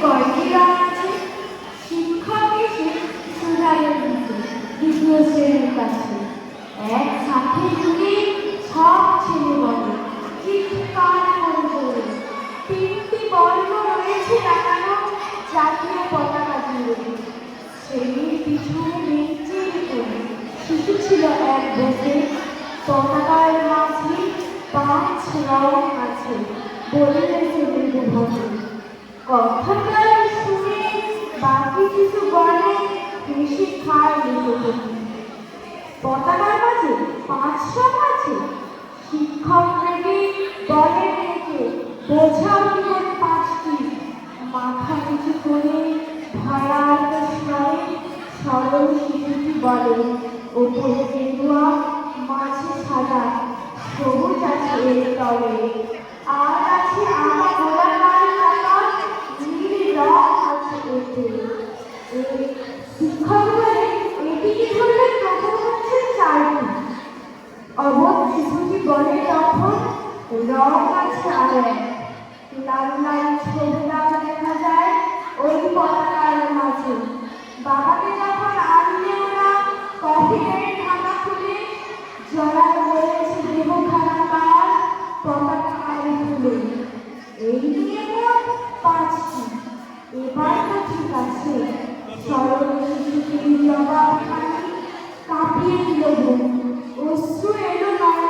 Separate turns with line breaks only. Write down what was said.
কয়টি রং আছে? শিক্ষক এসে শুধাইয়া দিত দ্বিতীয় শ্রেণীর কাছে। একসাথে জুড়ে সব ছেলে বলে চিৎকার করে বলে, তিনটি বর্ণ রয়েছে লাগানো জাতীয় পতাকা জুড়ে। শ্রেণীর পিছনে বেঞ্চের উপরে শিশু ছিল এক বসে, পতাকার মাঝে 5 রং আছে বললে শ্রেণীতে বসে। কথাটা শুনে বাকি কিছু বলে বেশি খায় লিখে। পতাকার মাঝে 5 রং আছে? শিক্ষক রেগে বলে মেয়েকে, বোঝাও কি করে 5টি? মাথা নিচু করে ভয়ার্ত স্বরে সরল শিশুটি বলে, ওপরে গেরুয়া, মাঝে সাদা, সবুজ আছে এর তলে, আর আছে আমার গোলাকার কালার, নীল রং আছে এতে। শিক্ষক বলে, এটি কি ধরনের প্রথম হচ্ছে 4টি। অবোধ শিশুটি বলে তখন, রং আছে আর এক, লাল লাল ছবি দেখা যায় ওই পতাকার মাঝে। বাবাকে যখন আনলে ওরা কফিনের ঢাকা খুলে জড়ায় বলেছে দেহ খানাকার পতাকা আরে তুলে। এই নিয়ে মোট 5টি। এবার তো ঠিক আছে। সরল শিশুটির জবাবখানি কাঁপিয়ে দিল বুক, অশ্রু এলো নয়নে।